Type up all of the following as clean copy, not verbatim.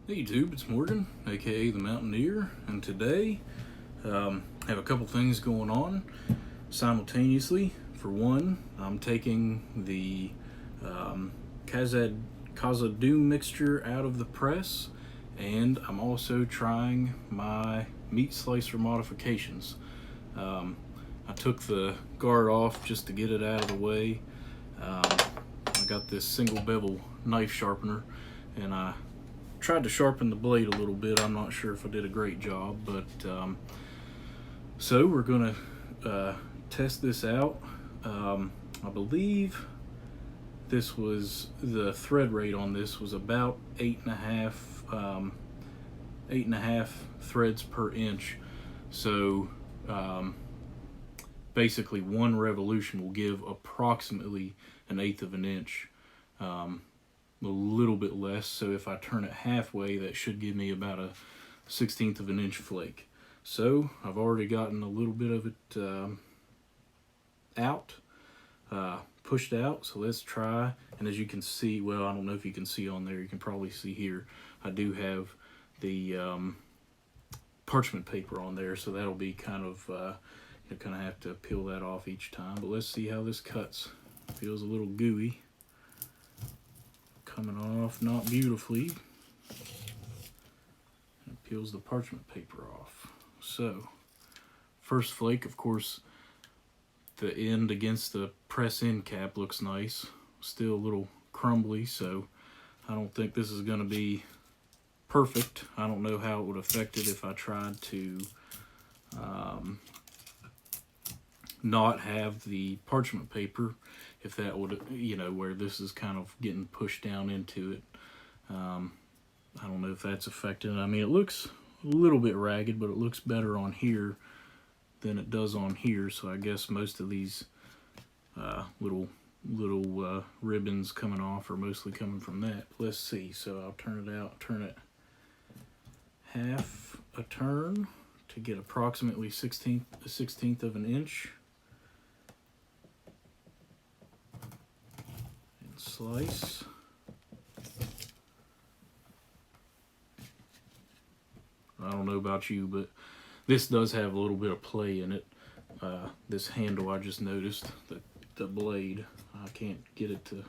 Hey YouTube, it's Morgan, aka the Mountaineer, and today I have a couple things going on simultaneously. For one, I'm taking the um, Khazad-Dûm mixture out of the press, and I'm also trying my meat slicer modifications. I took the guard off just to get it out of the way. I got this single bevel knife sharpener, and I tried to sharpen the blade a little bit. I'm not sure if I did a great job, but so we're gonna test this out. I believe this was the thread rate on this was about 8.5 threads per inch. So basically, one revolution will give approximately an eighth of an inch. A little bit less, so if I turn it halfway, that should give me about a 16th of an inch flake. So I've already gotten a little bit of it out, pushed out, so let's try. And as you can see, well, I don't know if you can see on there, you can probably see here, I do have the parchment paper on there, so that'll be kind of, you kind of have to peel that off each time. But let's see how this cuts. Feels a little gooey. Coming off not beautifully. It peels the parchment paper off. So, first flake, of course, the end against the press end cap looks nice. Still a little crumbly, so I don't think this is going to be perfect. I don't know how it would affect it if I tried to not have the parchment paper, if that would, where this is kind of getting pushed down into it. I don't know if that's affected. I mean, it looks a little bit ragged, but it looks better on here than it does on here. So I guess most of these little ribbons coming off are mostly coming from that. Let's see. So I'll turn it out, turn it half a turn to get approximately 16th of an inch. Slice. I don't know about you, but this does have a little bit of play in it. This handle, I just noticed that the blade, I can't get it to,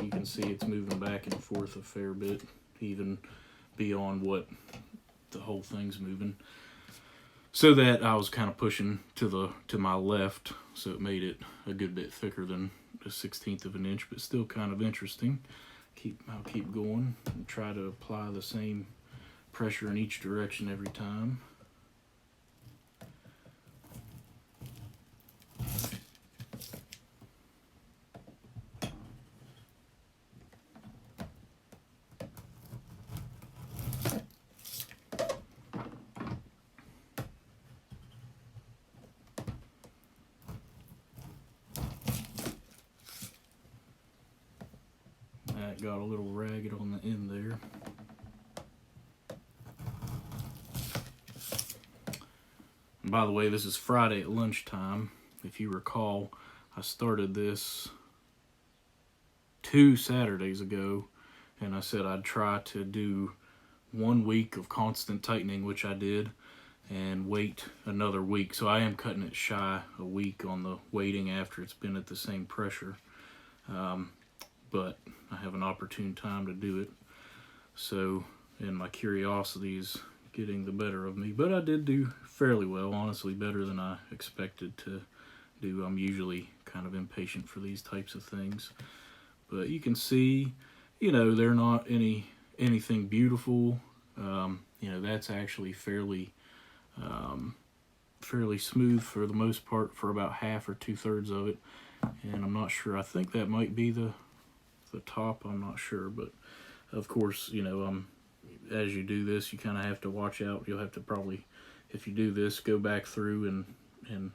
you can see it's moving back and forth a fair bit, even beyond what the whole thing's moving. So that I was kind of pushing to my left, so it made it a good bit thicker than a 16th of an inch, but still kind of interesting. I'll keep going and try to apply the same pressure in each direction every time. That got a little ragged on the end there. And by the way, this is Friday at lunchtime. If you recall, I started this 2 Saturdays ago, and I said I'd try to do 1 week of constant tightening, which I did, and wait another week. So I am cutting it shy a week on the waiting after it's been at the same pressure. But I have an opportune time to do it. So, and my curiosity is getting the better of me. But I did do fairly well, honestly, better than I expected to do. I'm usually kind of impatient for these types of things. But you can see, they're not anything beautiful. That's actually fairly smooth for the most part for about half or 2/3 of it. And I'm not sure, I think that might be the top, I'm not sure, but of course, as you do this, you kind of have to watch out. You'll have to probably, if you do this, go back through and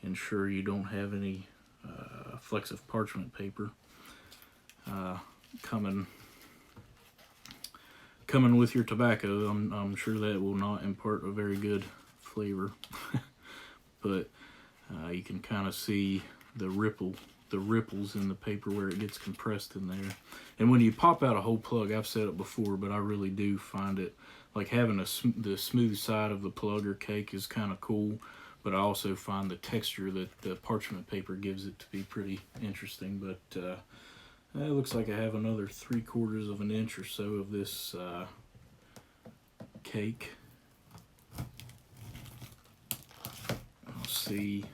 ensure you don't have any flecks of parchment paper coming with your tobacco. I'm sure that will not impart a very good flavor, but you can kind of see the ripple the ripples in the paper where it gets compressed in there. And when you pop out a whole plug, I've said it before, but I really do find it, like having the smooth side of the plug or cake is kind of cool, but I also find the texture that the parchment paper gives it to be pretty interesting. But it looks like I have another 3/4 of an inch or so of this cake. I'll see.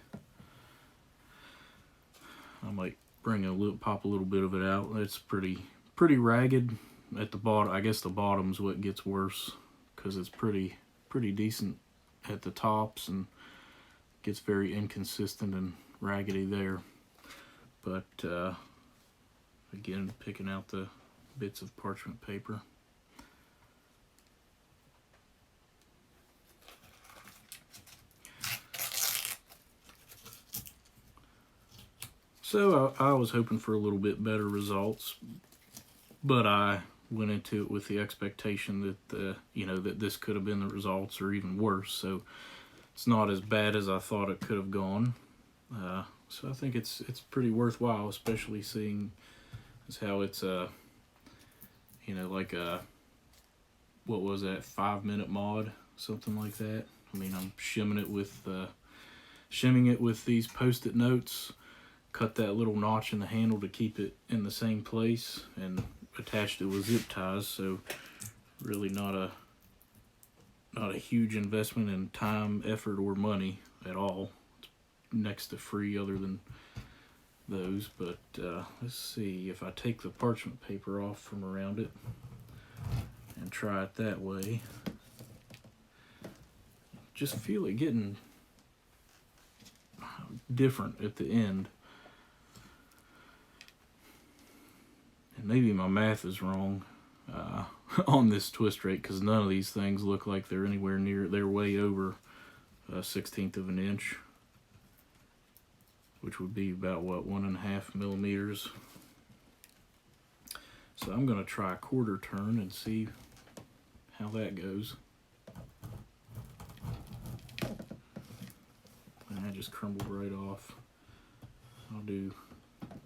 I might pop a little bit of it out. It's pretty ragged at the bottom. I guess the bottom's what gets worse because it's pretty decent at the tops and gets very inconsistent and raggedy there. But again, picking out the bits of parchment paper. So I was hoping for a little bit better results, but I went into it with the expectation that that this could have been the results or even worse. So it's not as bad as I thought it could have gone. So I think it's pretty worthwhile, especially seeing as how it's like a, what was that, 5-minute mod, something like that. I mean, I'm shimming it with these Post-it notes. Cut that little notch in the handle to keep it in the same place, and attached it with zip ties. So really not a huge investment in time, effort, or money at all. It's next to free other than those. But let's see, if I take the parchment paper off from around it and try it that way, just feel it getting different at the end. And maybe my math is wrong on this twist rate, because none of these things look like they're anywhere near, they're way over a 1/16 of an inch, which would be about, what, 1.5 millimeters. So I'm going to try a 1/4 turn and see how that goes. And that just crumbled right off. I'll do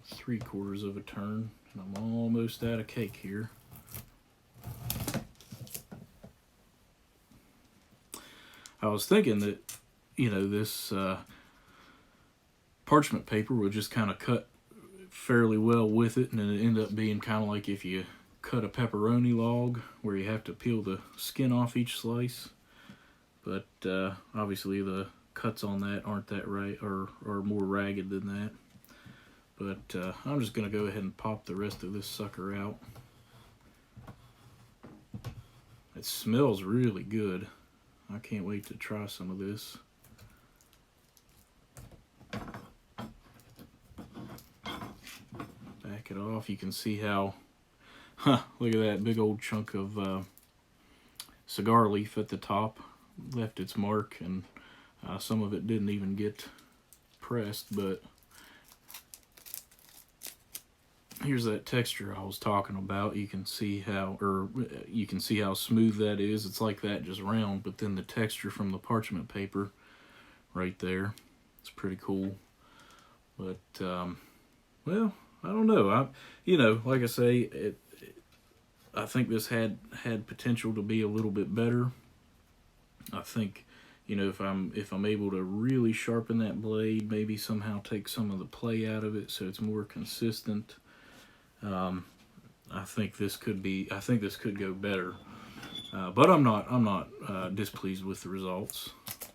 3/4 of a turn, and I'm almost out of cake here. I was thinking that, this parchment paper would just kind of cut fairly well with it, and it ended up being kind of like if you cut a pepperoni log where you have to peel the skin off each slice. But obviously the cuts on that aren't that right, or more ragged than that. But I'm just going to go ahead and pop the rest of this sucker out. It smells really good. I can't wait to try some of this. Back it off. You can see how, look at that big old chunk of cigar leaf at the top. Left its mark, and some of it didn't even get pressed, but here's that texture I was talking about. You can see how smooth that is. It's like that, just round, but then the texture from the parchment paper right there, it's pretty cool. But well, I don't know. Like I say, I think this had potential to be a little bit better. I think, if I'm able to really sharpen that blade, maybe somehow take some of the play out of it so it's more consistent, I think this could go better. But I'm not displeased with the results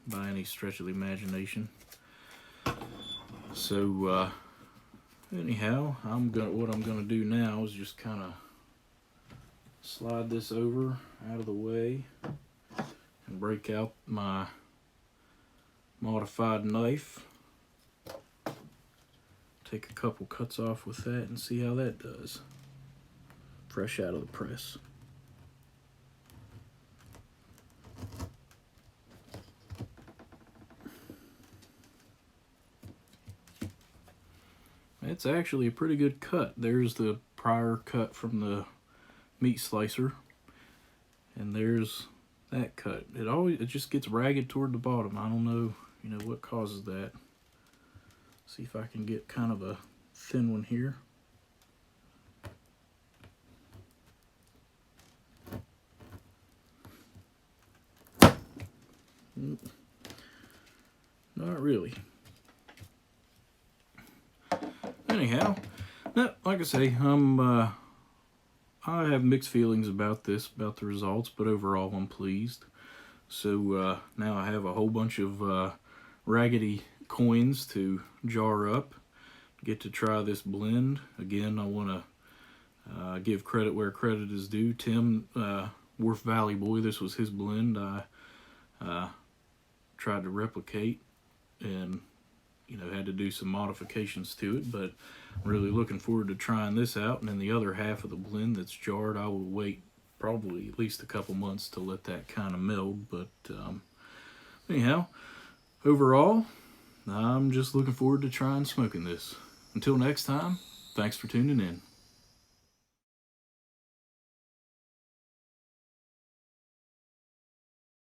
by any stretch of the imagination. So anyhow, what I'm gonna do now is just kind of slide this over out of the way and break out my modified knife. Take a couple cuts off with that and see how that does. Fresh out of the press. It's actually a pretty good cut. There's the prior cut from the meat slicer, and there's that cut. It just gets ragged toward the bottom. I don't know, what causes that. See if I can get kind of a thin one here. Not really. Anyhow, like I say, I have mixed feelings about this, about the results, but overall I'm pleased. So now I have a whole bunch of raggedy coins to jar up. Get to try this blend. Again, I want to give credit where credit is due. Tim, Wharf Valley Boy, this was his blend. I tried to replicate and had to do some modifications to it, but really looking forward to trying this out. And then the other half of the blend that's jarred, I will wait probably at least a couple months to let that kind of meld. But anyhow, overall, I'm just looking forward to trying smoking this. Until next time, thanks for tuning in.